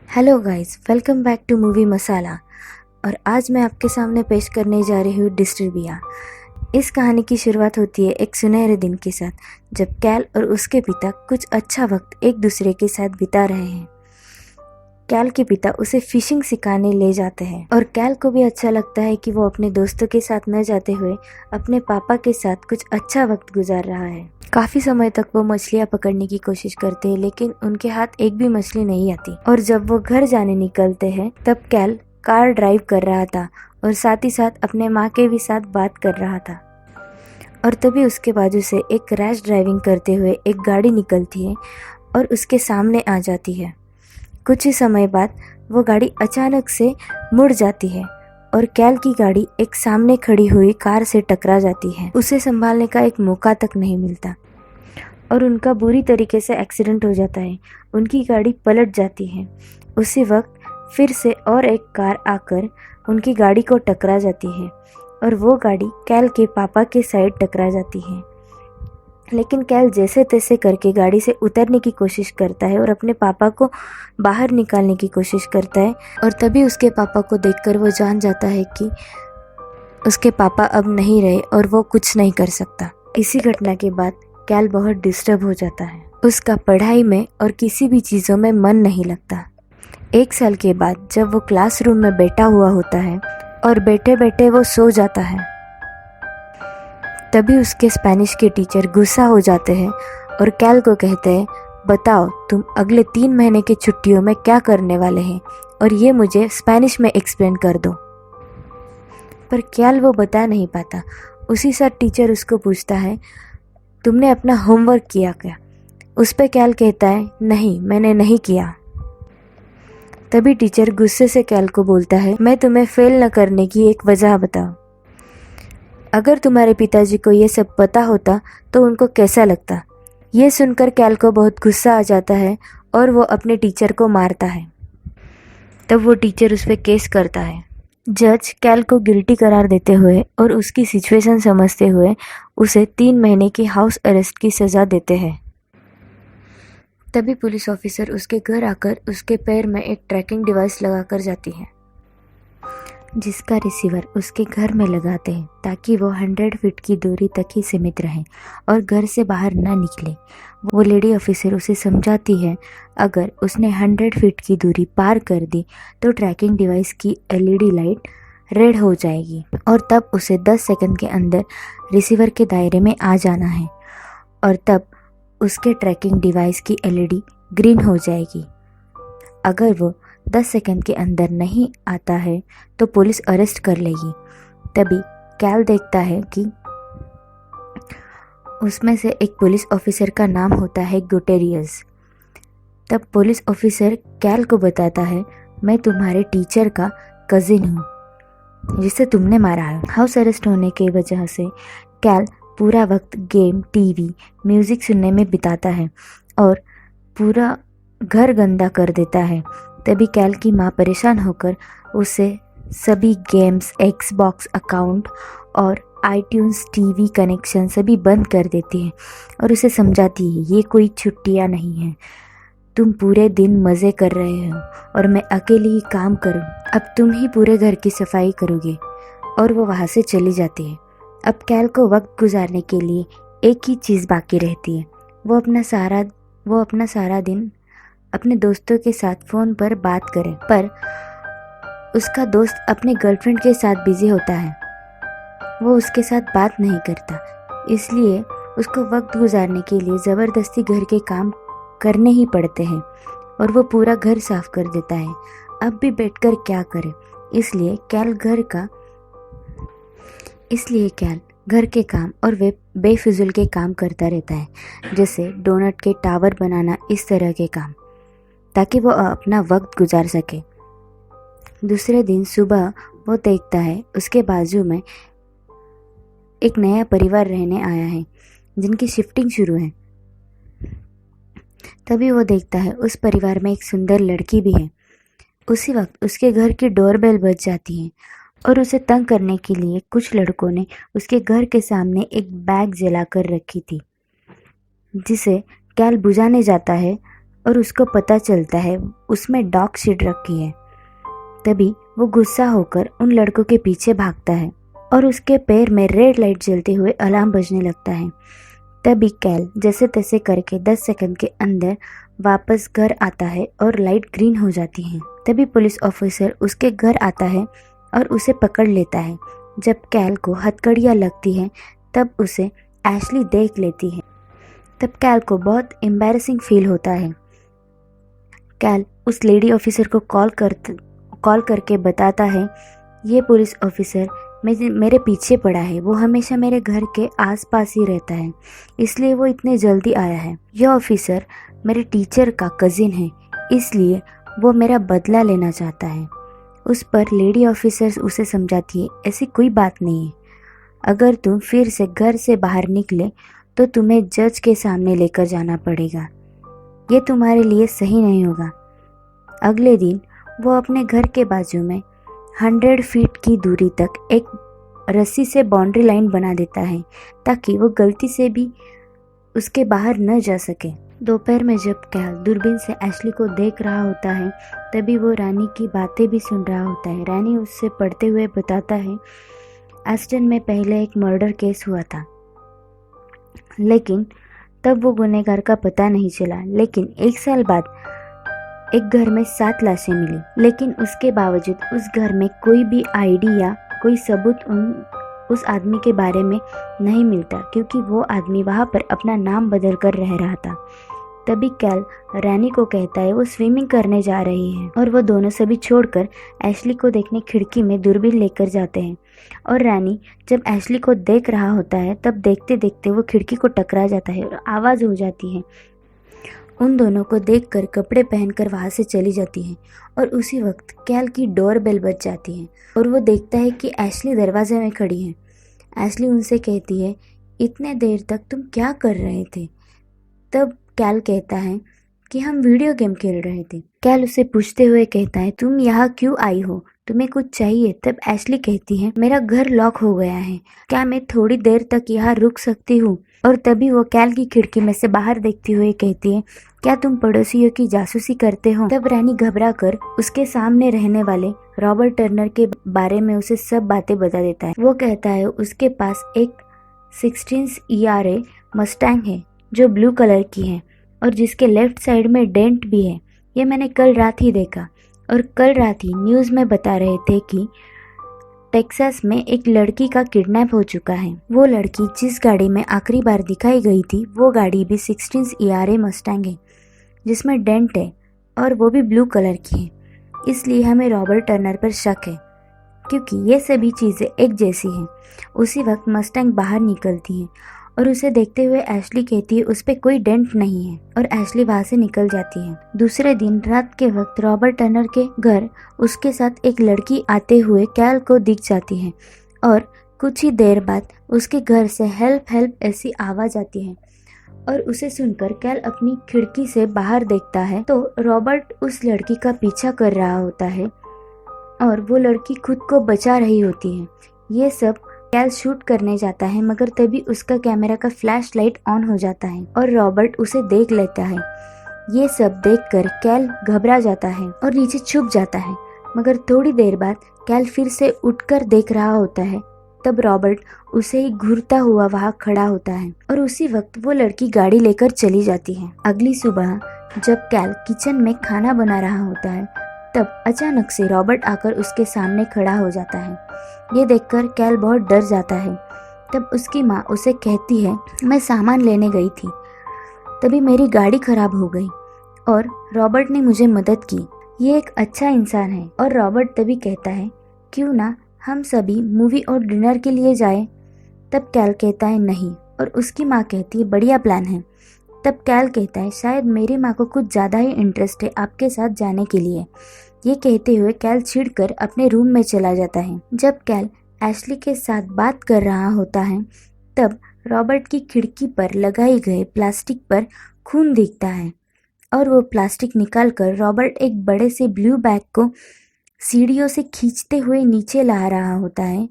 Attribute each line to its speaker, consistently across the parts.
Speaker 1: Hello guys, welcome back to Movie Masala. और आज मैं आपके सामने पेश करने जा रही हूँ डिस्टर्बिया। इस कहानी की शुरुआत होती है एक सुनहरे दिन के साथ, जब कैल और उसके पिता कुछ अच्छा वक्त एक दूसरे के साथ बिता रहे हैं। कैल के पिता उसे फिशिंग सिखाने ले जाते हैं और कैल को भी अच्छा लगता है कि वो अपने दोस्तों के साथ न जाते हुए अपने पापा के साथ कुछ अच्छा वक्त गुजार रहा है। काफी समय तक वो मछलियां पकड़ने की कोशिश करते हैं, लेकिन उनके हाथ एक भी मछली नहीं आती। और जब वो घर जाने निकलते हैं तब कैल कार ड्राइव कर रहा था और साथ ही साथ अपने माँ के भी साथ बात कर रहा था। और तभी उसके बाजू से एक रैश ड्राइविंग करते हुए एक गाड़ी निकलती है और उसके सामने आ जाती है। कुछ ही समय बाद वो गाड़ी अचानक से मुड़ जाती है और कैल की गाड़ी एक सामने खड़ी हुई कार से टकरा जाती है। उसे संभालने का एक मौका तक नहीं मिलता और उनका बुरी तरीके से एक्सीडेंट हो जाता है। उनकी गाड़ी पलट जाती है। उसी वक्त फिर से और एक कार आकर उनकी गाड़ी को टकरा जाती है और वो गाड़ी कैल के पापा के साइड टकरा जाती है। लेकिन कैल जैसे तैसे करके गाड़ी से उतरने की कोशिश करता है और अपने पापा को बाहर निकालने की कोशिश करता है। और तभी उसके पापा को देखकर वो जान जाता है कि उसके पापा अब नहीं रहे और वो कुछ नहीं कर सकता। इसी घटना के बाद कैल बहुत डिस्टर्ब हो जाता है। उसका पढ़ाई में और किसी भी चीज़ों में मन नहीं लगता। एक साल के बाद जब वो क्लासरूम में बैठा हुआ होता है और बैठे बैठे वो सो जाता है, तभी उसके स्पेनिश के टीचर गुस्सा हो जाते हैं और कैल को कहते हैं, बताओ तुम अगले 3 महीने की छुट्टियों में क्या करने वाले हैं और ये मुझे स्पेनिश में एक्सप्लेन कर दो। पर कैल वो बता नहीं पाता। उसी साथ टीचर उसको पूछता है, तुमने अपना होमवर्क किया क्या? उस पर कैल कहता है, नहीं मैंने नहीं किया। तभी टीचर गुस्से से कैल को बोलता है, मैं तुम्हें फेल न करने की एक वजह बताओ। अगर तुम्हारे पिताजी को ये सब पता होता तो उनको कैसा लगता? ये सुनकर कैल को बहुत गुस्सा आ जाता है और वो अपने टीचर को मारता है। तब वो टीचर उस पर केस करता है। जज कैल को गिल्टी करार देते हुए और उसकी सिचुएशन समझते हुए उसे 3 महीने की हाउस अरेस्ट की सज़ा देते हैं। तभी पुलिस ऑफिसर उसके घर आकर उसके पैर में एक ट्रैकिंग डिवाइस लगाकर जाती है, जिसका रिसीवर उसके घर में लगाते हैं ताकि वो 100 फीट की दूरी तक ही सीमित रहे और घर से बाहर ना निकले। वो लेडी ऑफिसर उसे समझाती है, अगर उसने 100 फीट की दूरी पार कर दी तो ट्रैकिंग डिवाइस की एलईडी लाइट रेड हो जाएगी और तब उसे 10 सेकंड के अंदर रिसीवर के दायरे में आ जाना है और तब उसके ट्रैकिंग डिवाइस की एलईडी ग्रीन हो जाएगी। अगर वो 10 सेकंड के अंदर नहीं आता है तो पुलिस अरेस्ट कर लेगी। तभी कैल देखता है कि उसमें से एक पुलिस ऑफिसर का नाम होता है गुटेरियस। तब पुलिस ऑफिसर कैल को बताता है, मैं तुम्हारे टीचर का कजिन हूँ जिसे तुमने मारा है। हाउस अरेस्ट होने की वजह से कैल पूरा वक्त गेम, टीवी, म्यूज़िक सुनने में बिताता है और पूरा घर गंदा कर देता है। तभी कैल की माँ परेशान होकर उसे सभी गेम्स, एक्सबॉक्स अकाउंट और आईट्यून्स टीवी कनेक्शन सभी बंद कर देती है और उसे समझाती है, ये कोई छुट्टियाँ नहीं हैं, तुम पूरे दिन मज़े कर रहे हो और मैं अकेली ही काम करूँ, अब तुम ही पूरे घर की सफाई करोगे। और वो वहाँ से चली जाती है। अब कैल को वक्त गुजारने के लिए एक ही चीज़ बाकी रहती है, वो अपना सारा दिन अपने दोस्तों के साथ फ़ोन पर बात करे। पर उसका दोस्त अपने गर्लफ्रेंड के साथ बिजी होता है, वो उसके साथ बात नहीं करता, इसलिए उसको वक्त गुजारने के लिए ज़बरदस्ती घर के काम करने ही पड़ते हैं और वो पूरा घर साफ कर देता है। अब भी बैठकर क्या करे, इसलिए कैल घर के काम और वे बेफिजुल के काम करता रहता है, जैसे डोनट के टावर बनाना, इस तरह के काम, ताकि वो अपना वक्त गुजार सके। दूसरे दिन सुबह वो देखता है उसके बाजू में एक नया परिवार रहने आया है जिनकी शिफ्टिंग शुरू है। तभी वो देखता है उस परिवार में एक सुंदर लड़की भी है। उसी वक्त उसके घर की डोरबेल बज जाती है और उसे तंग करने के लिए कुछ लड़कों ने उसके घर के सामने एक बैग जलाकर रखी थी, जिसे कैल बुझाने जाता है और उसको पता चलता है उसमें डॉग शीट रखी है। तभी वो गुस्सा होकर उन लड़कों के पीछे भागता है और उसके पैर में रेड लाइट जलते हुए अलार्म बजने लगता है। तभी कैल जैसे तैसे करके 10 सेकंड के अंदर वापस घर आता है और लाइट ग्रीन हो जाती है। तभी पुलिस ऑफिसर उसके घर आता है और उसे पकड़ लेता है। जब कैल को हथकड़ियाँ लगती है तब उसे एशली देख लेती है। तब कैल को बहुत एम्बैरेसिंग फील होता है। कैल उस लेडी ऑफिसर को कॉल करके बताता है, ये पुलिस ऑफिसर मेरे पीछे पड़ा है, वो हमेशा मेरे घर के आसपास ही रहता है, इसलिए वो इतने जल्दी आया है। यह ऑफिसर मेरे टीचर का कज़िन है, इसलिए वो मेरा बदला लेना चाहता है। उस पर लेडी ऑफिसर उसे समझाती है, ऐसी कोई बात नहीं है, अगर तुम फिर से घर से बाहर निकले तो तुम्हें जज के सामने लेकर जाना पड़ेगा, ये तुम्हारे लिए सही नहीं होगा। अगले दिन वो अपने घर के बाजू में 100 फीट की दूरी तक एक रस्सी से बाउंड्री लाइन बना देता है ताकि वो गलती से भी उसके बाहर न जा सके। दोपहर में जब कैल दूरबीन से एशली को देख रहा होता है तभी वो रानी की बातें भी सुन रहा होता है। रानी उससे पढ़ते हुए बताता है, एस्टन में पहले एक मर्डर केस हुआ था, लेकिन तब वो गुनहगार का पता नहीं चला। लेकिन 1 साल बाद एक घर में 7 लाशें मिली, लेकिन उसके बावजूद उस घर में कोई भी आईडी या कोई सबूत उस आदमी के बारे में नहीं मिलता, क्योंकि वो आदमी वहाँ पर अपना नाम बदल कर रह रहा था। तभी कैल रानी को कहता है वो स्विमिंग करने जा रही है और वो दोनों सभी छोड़कर एशली को देखने खिड़की में दूरबीन लेकर जाते हैं। और रानी जब एशली को देख रहा होता है तब देखते देखते वो खिड़की को टकरा जाता है और आवाज़ हो जाती है। उन दोनों को देखकर कपड़े पहनकर वहाँ से चली जाती है और उसी वक्त कैल की डोर बेल बज जाती है और वो देखता है कि एशली दरवाजे में खड़ी है। एशली उनसे कहती है, इतने देर तक तुम क्या कर रहे थे? तब कैल कहता है कि हम वीडियो गेम खेल रहे थे। कैल उसे पूछते हुए कहता है, तुम यहाँ क्यों आई हो, तुम्हें कुछ चाहिए? तब एशली कहती है, मेरा घर लॉक हो गया है, क्या मैं थोड़ी देर तक यहाँ रुक सकती हूँ? और तभी वो कैल की खिड़की में से बाहर देखती हुए कहती है, क्या तुम पड़ोसियों की जासूसी करते हो? तब रानी घबरा कर उसके सामने रहने वाले रॉबर्ट टर्नर के बारे में उसे सब बातें बता देता है। वो कहता है उसके पास एक 16 ERA मस्टैंग है जो ब्लू कलर की है और जिसके लेफ्ट साइड में डेंट भी है। ये मैंने कल रात ही देखा और कल रात ही न्यूज़ में बता रहे थे कि टेक्सास में एक लड़की का किडनैप हो चुका है। वो लड़की जिस गाड़ी में आखिरी बार दिखाई गई थी वो गाड़ी भी 16 ERA मस्टैंग है जिसमें डेंट है और वो भी ब्लू कलर की है। इसलिए हमें रॉबर्ट टर्नर पर शक है क्योंकि ये सभी चीज़ें एक जैसी हैं। उसी वक्त मस्टैंग बाहर निकलती है और उसे देखते हुए एशली कहती है उस पर कोई डेंट नहीं है और एशली वहाँ से निकल जाती है। दूसरे दिन रात के वक्त रॉबर्ट टर्नर के घर उसके साथ एक लड़की आते हुए कैल को दिख जाती है और कुछ ही देर बाद उसके घर से हेल्प हेल्प ऐसी आवाज़ आती है और उसे सुनकर कैल अपनी खिड़की से बाहर देखता है तो रॉबर्ट उस लड़की का पीछा कर रहा होता है और वो लड़की खुद को बचा रही होती है। ये सब कैल शूट करने जाता है मगर तभी उसका कैमरा का फ्लैश लाइट ऑन हो जाता है और रॉबर्ट उसे देख लेता है। ये सब देखकर कैल घबरा जाता है और नीचे छुप जाता है, मगर थोड़ी देर बाद कैल फिर से उठकर देख रहा होता है। तब रॉबर्ट उसे ही घूरता हुआ वहाँ खड़ा होता है और उसी वक्त वो लड़की गाड़ी लेकर चली जाती है। अगली सुबह जब कैल किचन में खाना बना रहा होता है तब अचानक से रॉबर्ट आकर उसके सामने खड़ा हो जाता है। ये देखकर कैल बहुत डर जाता है। तब उसकी माँ उसे कहती है, मैं सामान लेने गई थी, तभी मेरी गाड़ी खराब हो गई और रॉबर्ट ने मुझे मदद की। ये एक अच्छा इंसान है। और रॉबर्ट तभी कहता है, क्यों ना हम सभी मूवी और डिनर के लिए जाएं? तब कैल कहता है नहीं और उसकी माँ कहती है बढ़िया प्लान है। तब कैल कहता है शायद मेरी माँ को कुछ ज़्यादा ही इंटरेस्ट है आपके साथ जाने के लिए। ये कहते हुए कैल चिढ़कर अपने रूम में चला जाता है। जब कैल एशली के साथ बात कर रहा होता है तब रॉबर्ट की खिड़की पर लगाई गए प्लास्टिक पर खून दिखता है और वो प्लास्टिक निकालकर रॉबर्ट एक बड़े से ब्लू बैग को सीढ़ियों से खींचते हुए नीचे ला रहा होता है।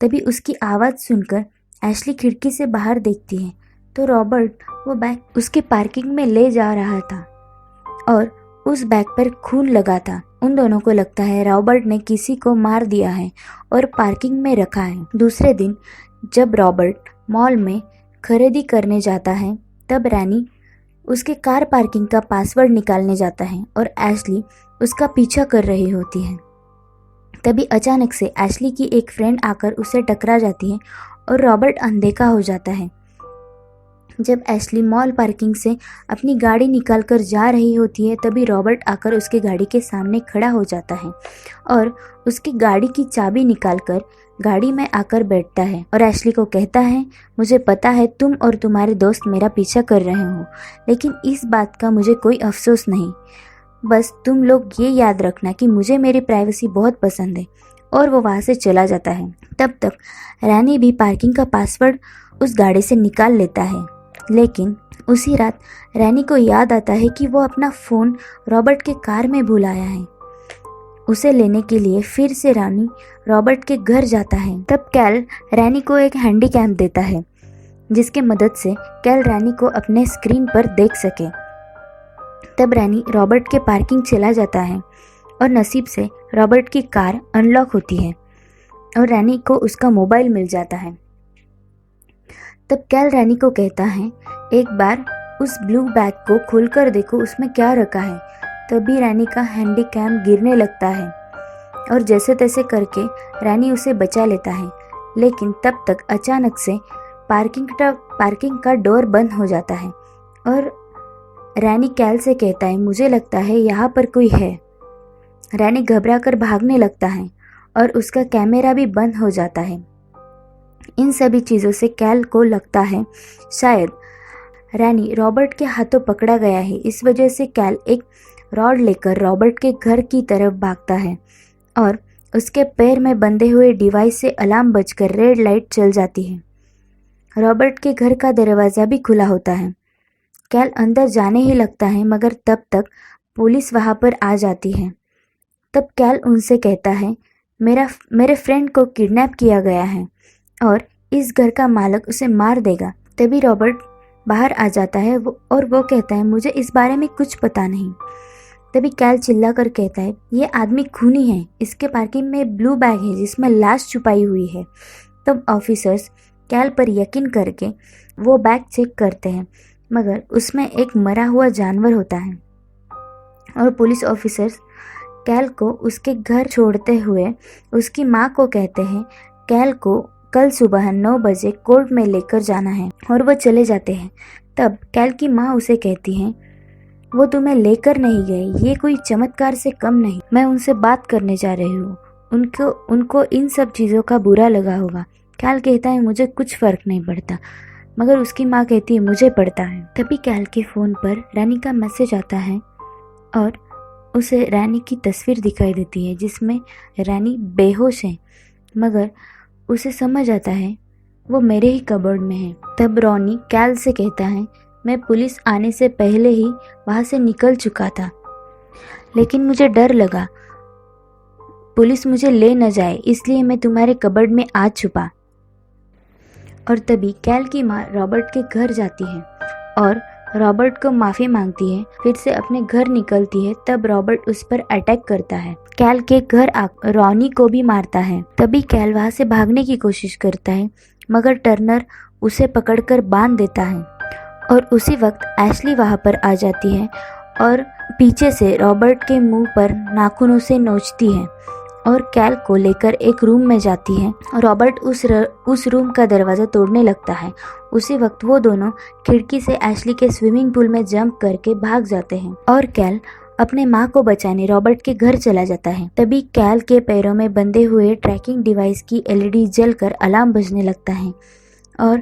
Speaker 1: तभी उसकी आवाज़ सुनकर एशली खिड़की से बाहर देखती है तो रॉबर्ट वो बैग उसके पार्किंग में ले जा रहा था और उस बैग पर खून लगा था। उन दोनों को लगता है रॉबर्ट ने किसी को मार दिया है और पार्किंग में रखा है। दूसरे दिन जब रॉबर्ट मॉल में खरीदी करने जाता है तब रैनी उसके कार पार्किंग का पासवर्ड निकालने जाता है और एशली उसका पीछा कर रही होती है। तभी अचानक से एशली की एक फ्रेंड आकर उसे टकरा जाती है और रॉबर्ट अनदेखा हो जाता है। जब एशली मॉल पार्किंग से अपनी गाड़ी निकालकर जा रही होती है तभी रॉबर्ट आकर उसकी गाड़ी के सामने खड़ा हो जाता है और उसकी गाड़ी की चाबी निकालकर गाड़ी में आकर बैठता है और एशली को कहता है, मुझे पता है तुम और तुम्हारे दोस्त मेरा पीछा कर रहे हो, लेकिन इस बात का मुझे कोई अफसोस नहीं। बस तुम लोग ये याद रखना कि मुझे मेरी प्राइवेसी बहुत पसंद है। और वो वहाँ से चला जाता है। तब तक रैनी भी पार्किंग का पासवर्ड उस गाड़ी से निकाल लेता है, लेकिन उसी रात रैनी को याद आता है कि वो अपना फ़ोन रॉबर्ट के कार में भूल आया है। उसे लेने के लिए फिर से रैनी रॉबर्ट के घर जाता है। तब कैल रैनी को एक हैंडी कैम देता है जिसकी मदद से कैल रैनी को अपने स्क्रीन पर देख सके। तब रैनी रॉबर्ट के पार्किंग चला जाता है और नसीब से रॉबर्ट की कार अनलॉक होती है और रैनी को उसका मोबाइल मिल जाता है। तब कैल रैनी को कहता है, एक बार उस ब्लू बैग को खोलकर देखो उसमें क्या रखा है। तभी रैनी का हैंडी कैम गिरने लगता है और जैसे तैसे करके रैनी उसे बचा लेता है, लेकिन तब तक अचानक से पार्किंग का डोर बंद हो जाता है और रैनी कैल से कहता है, मुझे लगता है यहाँ पर कोई है। रैनी घबरा कर भागने लगता है और उसका कैमरा भी बंद हो जाता है। इन सभी चीज़ों से कैल को लगता है शायद रैनी रॉबर्ट के हाथों पकड़ा गया है। इस वजह से कैल एक रॉड लेकर रॉबर्ट के घर की तरफ भागता है और उसके पैर में बंधे हुए डिवाइस से अलार्म बजकर रेड लाइट चल जाती है। रॉबर्ट के घर का दरवाज़ा भी खुला होता है। कैल अंदर जाने ही लगता है, मगर तब तक पुलिस वहाँ पर आ जाती है। तब कैल उनसे कहता है, मेरे फ्रेंड को किडनैप किया गया है और इस घर का मालिक उसे मार देगा। तभी रॉबर्ट बाहर आ जाता है और वो कहता है, मुझे इस बारे में कुछ पता नहीं। तभी कैल चिल्ला कर कहता है, ये आदमी खूनी है, इसके पार्किंग में ब्लू बैग है जिसमें लाश छुपाई हुई है। तब ऑफिसर्स कैल पर यकीन करके वो बैग चेक करते हैं, मगर उसमें एक मरा हुआ जानवर होता है और पुलिस ऑफिसर्स कैल को उसके घर छोड़ते हुए उसकी माँ को कहते हैं कैल को कल सुबह 9 बजे कोर्ट में लेकर जाना है और वो चले जाते हैं। तब कैल की माँ उसे कहती हैं, वो तुम्हें लेकर नहीं गए, ये कोई चमत्कार से कम नहीं। मैं उनसे बात करने जा रही हूँ, उनको इन सब चीज़ों का बुरा लगा होगा। कैल कहता है, मुझे कुछ फ़र्क नहीं पड़ता, मगर उसकी माँ कहती है, मुझे पड़ता है। तभी कैल के फ़ोन पर रैनी का मैसेज आता है और उसे रैनी की तस्वीर दिखाई देती है जिसमें रैनी बेहोश है, मगर उसे समझ आता है वो मेरे ही कबर्ड में है। तब रॉनी कैल से कहता है, मैं पुलिस आने से पहले ही वहाँ से निकल चुका था, लेकिन मुझे डर लगा पुलिस मुझे ले न जाए, इसलिए मैं तुम्हारे कबर्ड में आ छुपा। और तभी कैल की माँ रॉबर्ट के घर जाती है और रॉबर्ट को माफ़ी मांगती है, फिर से अपने घर निकलती है। तब रॉबर्ट उस पर अटैक करता है, कैल के घर रॉनी को भी मारता है। तभी कैल वहाँ से भागने की कोशिश करता है, मगर टर्नर उसे पकड़कर बांध देता है और उसी वक्त एशली वहाँ पर आ जाती है और पीछे से रॉबर्ट के मुंह पर नाखूनों से नोचती है और कैल को लेकर एक रूम में जाती है। रॉबर्ट उस रूम का दरवाज़ा तोड़ने लगता है। उसी वक्त वो दोनों खिड़की से एशली के स्विमिंग पूल में जंप करके भाग जाते हैं और कैल अपने माँ को बचाने रॉबर्ट के घर चला जाता है। तभी कैल के पैरों में बंधे हुए ट्रैकिंग डिवाइस की एलईडी जलकर अलार्म बजने लगता है और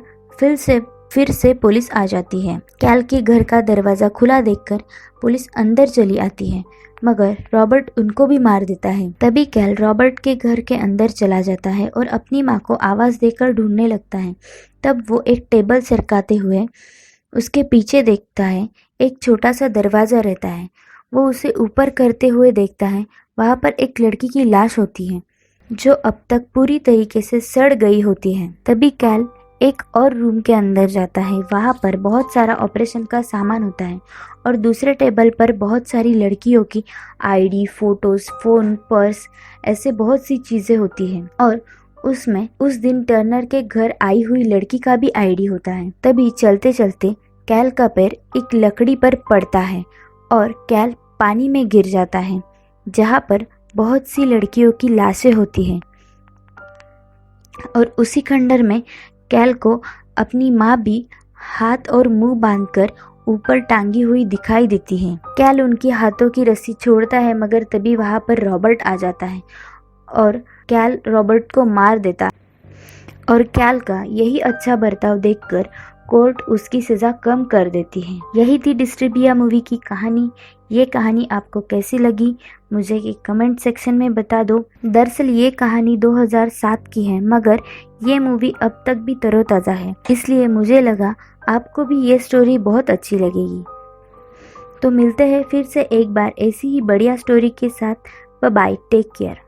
Speaker 1: फिर से पुलिस आ जाती है। कैल के घर का दरवाज़ा खुला देखकर पुलिस अंदर चली आती है, मगर रॉबर्ट उनको भी मार देता है। तभी कैल रॉबर्ट के घर के अंदर चला जाता है और अपनी माँ को आवाज़ देकर ढूंढने लगता है। तब वो एक टेबल सरकाते हुए उसके पीछे देखता है, एक छोटा सा दरवाज़ा रहता है। वो उसे ऊपर करते हुए देखता है, वहाँ पर एक लड़की की लाश होती है जो अब तक पूरी तरीके से सड़ गई होती है। तभी कैल एक और रूम के अंदर जाता है। वहाँ पर बहुत सारा ऑपरेशन का सामान होता है और दूसरे टेबल पर बहुत सारी लड़कियों की आईडी, फोटोज, फोन, पर्स, ऐसे बहुत सी चीज़ें होती हैं। और उसमें उस दिन टर्नर के घर आई हुई लड़की का भी आईडी होता है। तभी चलते चलते कैल का पैर एक लकड़ी पर पड़ता है और कैल पानी में गिर जाता है, जहाँ पर बहुत सी लड़कियों की लाशें होती हैं। और उसी खंडर में कैल को अपनी माँ भी हाथ और मुंह बांधकर ऊपर टांगी हुई दिखाई देती है। कैल उनकी हाथों की रस्सी छोड़ता है, मगर तभी वहाँ पर रॉबर्ट आ जाता है और कैल रॉबर्ट को मार देता है। और कैल का यही अच्छा बर्ताव देखकर कोर्ट उसकी सज़ा कम कर देती है। यही थी डिस्ट्रिबिया मूवी की कहानी। ये कहानी आपको कैसी लगी मुझे एक कमेंट सेक्शन में बता दो। दरअसल ये कहानी 2007 की है, मगर ये मूवी अब तक भी तरोताज़ा है, इसलिए मुझे लगा आपको भी ये स्टोरी बहुत अच्छी लगेगी। तो मिलते हैं फिर से एक बार ऐसी ही बढ़िया स्टोरी के साथ। Bye bye, take care.